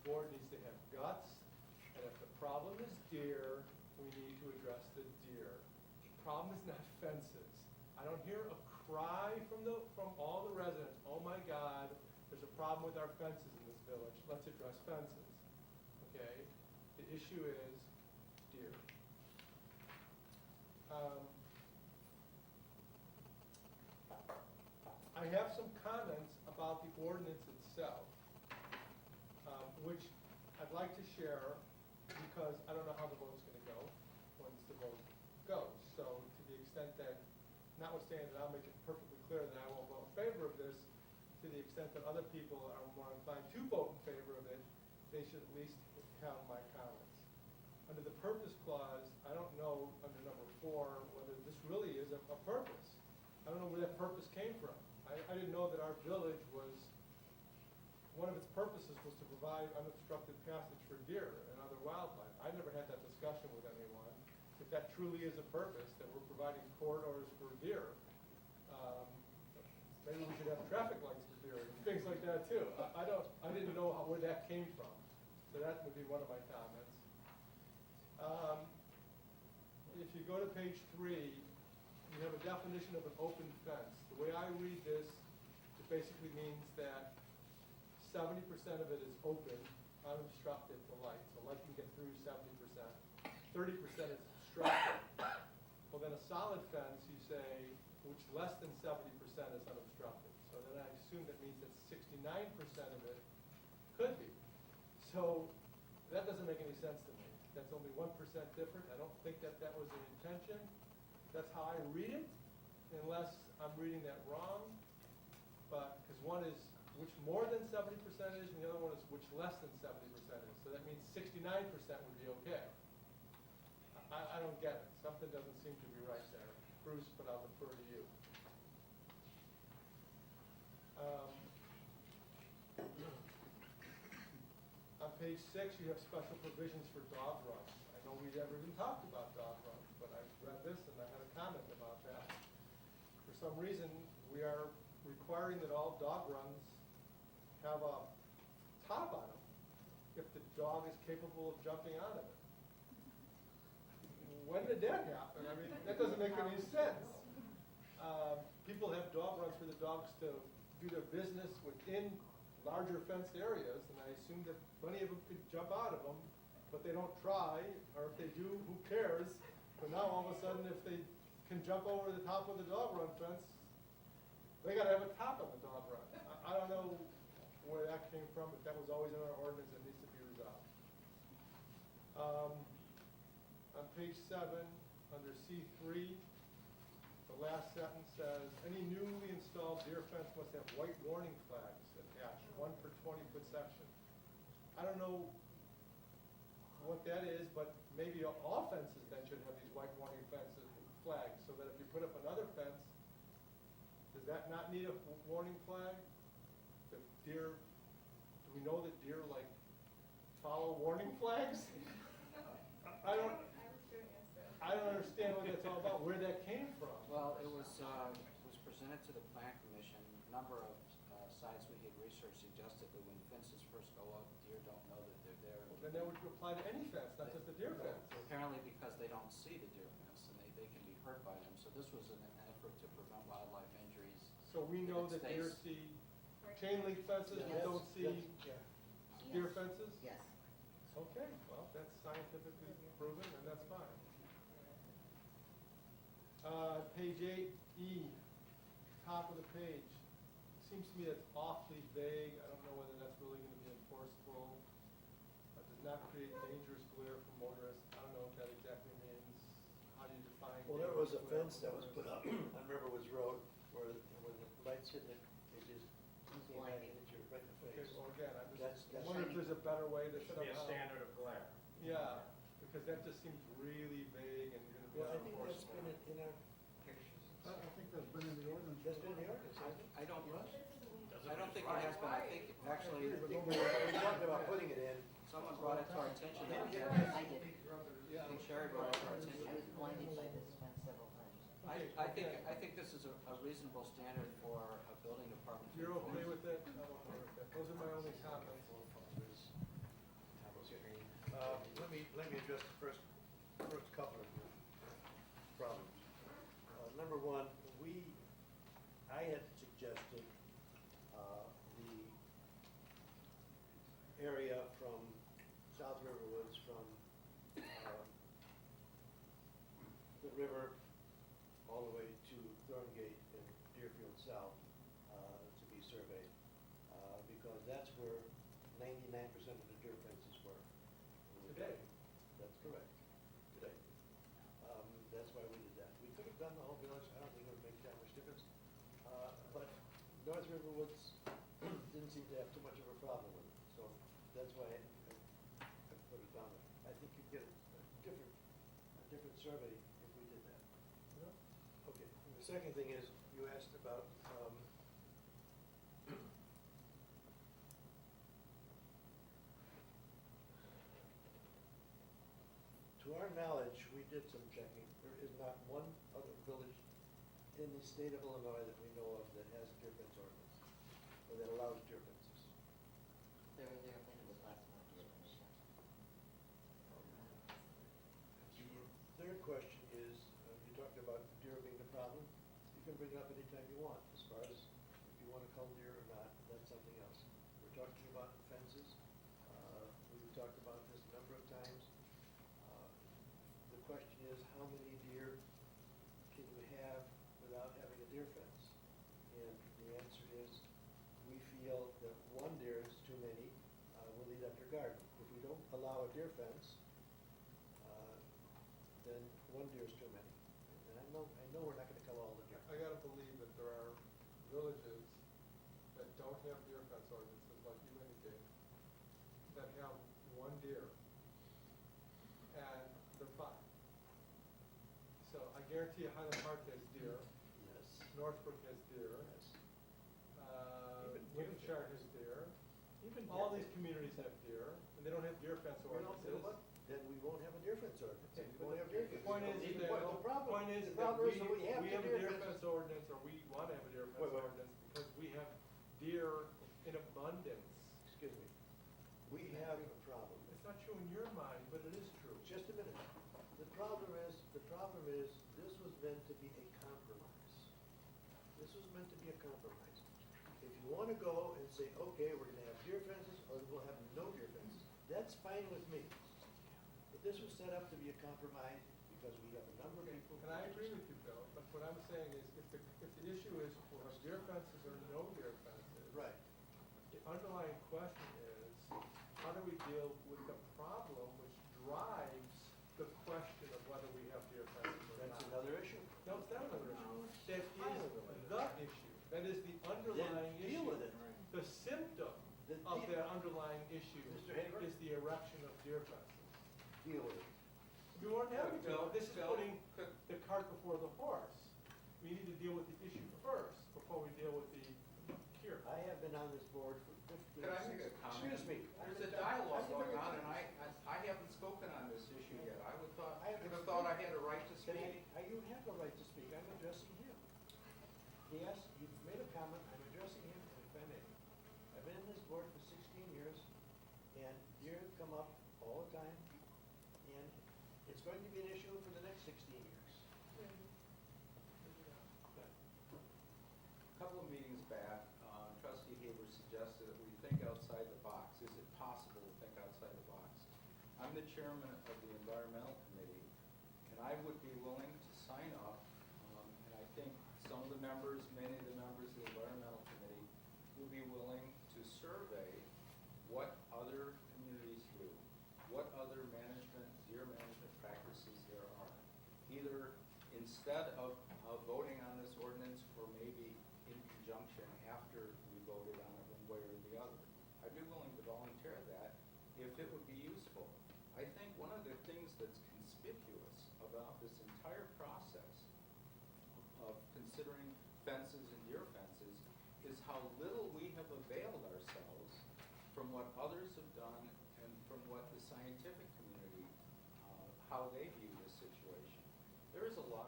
board needs to have guts, and if the problem is deer, we need to address the deer. The problem is not fences. I don't hear a cry from all the residents, oh my God, there's a problem with our fences in this village, let's address fences, okay? The issue is deer. I have some comments about the ordinance itself, which I'd like to share because I don't know how the vote's going to go once the vote goes. So to the extent that, notwithstanding that I'll make it perfectly clear that I won't vote in favor of this, to the extent that other people are more inclined to vote in favor of it, they should at least have my comments. Under the purpose clause, I don't know under number 4 whether this really is a purpose. I don't know where that purpose came from. I didn't know that our village was, one of its purposes was to provide unobstructed passage for deer and other wildlife. I never had that discussion with anyone. If that truly is a purpose, that we're providing corridors for deer, maybe we should have traffic lights for deer and things like that too. I didn't know where that came from. So that would be one of my comments. If you go to page 3, you have a definition of an open fence. The way I read this, it basically means that 70% of it is open, unobstructed to light. So light can get through 70%. 30% is obstructed. Well, then a solid fence, you say, which less than 70% is unobstructed. So then I assume that means that 69% of it could be. So that doesn't make any sense to me. That's only 1% different. I don't think that that was the intention. That's how I read it, unless I'm reading that wrong. But, because one is which more than 70% is, and the other one is which less than 70% is. So that means 69% would be okay. I don't get it. Something doesn't seem to be right there. Bruce, but I'll defer to you. On page 6, you have special provisions for dog runs. I know we never even talked about dog runs, but I read this and I had a comment about that. For some reason, we are requiring that all dog runs have a top on them if the dog is capable of jumping out of it. When did that happen? I mean, that doesn't make any sense. People have dog runs for the dogs to do their business within larger fenced areas, and I assume that plenty of them could jump out of them, but they don't try, or if they do, who cares? But now all of a sudden, if they can jump over the top of the dog run fence, they got to have a top on the dog run. I don't know where that came from, but that was always in our ordinance and needs to be resolved. On page 7, under C3, the last sentence says, any newly installed deer fence must have white warning flags attached, 1 per 20-foot section. I don't know what that is, but maybe all fences then should have these white warning flags, so that if you put up another fence, does that not need a warning flag? The deer, do we know that deer like follow warning flags? I don't understand what that's all about, where that came from. Well, it was presented to the Plan Commission. A number of sites we did research suggested that when fences first go up, deer don't know that they're there. Well, then that would apply to any fence, not just the deer fence. Apparently because they don't see the deer fence and they can be hurt by them. So this was an effort to prevent wildlife injuries. So we know that deer see chain link fences, but don't see deer fences? Yes. Okay, well, that's scientifically proven, and that's fine. Page 8E, top of the page. Seems to me that's awfully vague. I don't know whether that's really going to be enforceable. Does not create dangerous glare for motorists. I don't know what that exactly means. How do you define? Well, there was a dangerous glare fence for that was motorists? put up on Riverwoods Road where when the lights hit it, it just came back and hit you right in the Okay, face. well, again, I'm just That's- wondering if there's a better way to There should be a somehow. standard of glare. Yeah, because that just seems really vague and going to be Well, I think that's unenforceable. been in our pictures. I think that's been in the ordinance. That's been in the ordinance, hasn't it? I don't think Doesn't it has been. I think actually I think we talked about putting it in. someone brought it to our attention. That we had- I did. I think Sherry brought it to our I was attention. blinded by this fence several times. I think this is a reasonable standard for a building department. to You're okay enforce. with it? I'm okay with that. Those are my only comments. let me address the first couple of problems. Number one, I had suggested the area from South River Woods, from the river all the way to Thorngate and Deerfield South to be surveyed, because that's where 99% of the deer fences were. Today. That's correct, today. That's why we did that. We could have done the whole village, I don't think it would make that much difference. But North River Woods didn't seem to have too much of a problem with it, so that's why I put it down there. I think you'd get a different survey if we did that. Okay, and the second thing is, you asked about, to our knowledge, we did some checking. There is not one other village in the state of Illinois that we know of that has a deer fence ordinance, or that allows deer fences. There have been lots of ideas. The third question is, you talked about deer being the problem. You can bring it up anytime you want, as far as if you want to cull deer or not, that's something else. We're talking about fences. We've talked about this a number of times. The question is, how many deer can you have without having a deer fence? And the answer is, we feel that one deer is too many, will eat up your garden. If we don't allow a deer fence, then one deer is too many. And I know we're not gonna kill all the deer. I gotta believe that there are villages that don't have deer fence ordinances, like you indicated, that have one deer, and they're fine. So I guarantee you Highland Park has deer, Yes. Northbrook has deer, Yes. Lincolnshire has deer, Even all deer- these communities have deer, and they don't have deer fence You know ordinances. what? Then we won't have a deer fence ordinance. Okay, We but won't have deer the fence. point is The that, problem is is that that we have we the have a deer deer fence. fence ordinance, or we wanna have a deer fence Wait, wait. ordinance, because we have deer in abundance. Excuse me. We have a problem. It's not true in your mind, but it is true. Just a minute. The problem is, this was meant to be a compromise. This was meant to be a compromise. If you want to go and say, okay, we're going to have deer fences, or we'll have no deer fences, that's fine with me. But this was set up to be a compromise because we have a number of Okay, people. and I agree with you, Bill, but what I'm saying is, if the issue is for deer fences or no deer fences. Right. The underlying question is, how do we deal with the problem which drives the question of whether we have deer fences or not? That's another issue. No, it's not another issue. That is highly related. the issue. That is the underlying Then issue. deal with it. The symptom Then of deal- that underlying issue Mr. Haber? is the erection of deer fences. Deal with it. We weren't having Bill, to, this is Bill, putting could- the cart before the horse. We need to deal with the issue first, before we deal with the cure. I have been on this board for 15 Could I make a comment? Excuse me. There's a dialogue going on, and I haven't spoken on this issue yet. I would have thought I had a right to speak. You have the right to speak, I'm addressing him. Yes, you've made a comment, I'm addressing him, and if I may. I've been in this board for 16 years, and deer have come up all the time, and it's going to be an issue for the next 16 years. A couple of meetings back, trustee Haber suggested that we think outside the box. Is it possible to think outside the box? I'm the chairman of the environmental committee, and I would be willing to sign up, and I think some of the members, many of the members of the environmental committee would be willing to survey what other communities do, what other deer management practices there are. Either instead of voting on this ordinance, or maybe in conjunction after we voted on it one way or the other. I'd be willing to volunteer that if it would be useful. I think one of the things that's conspicuous about this entire process of considering fences and deer fences is how little we have availed ourselves from what others have done and from what the scientific community, how they've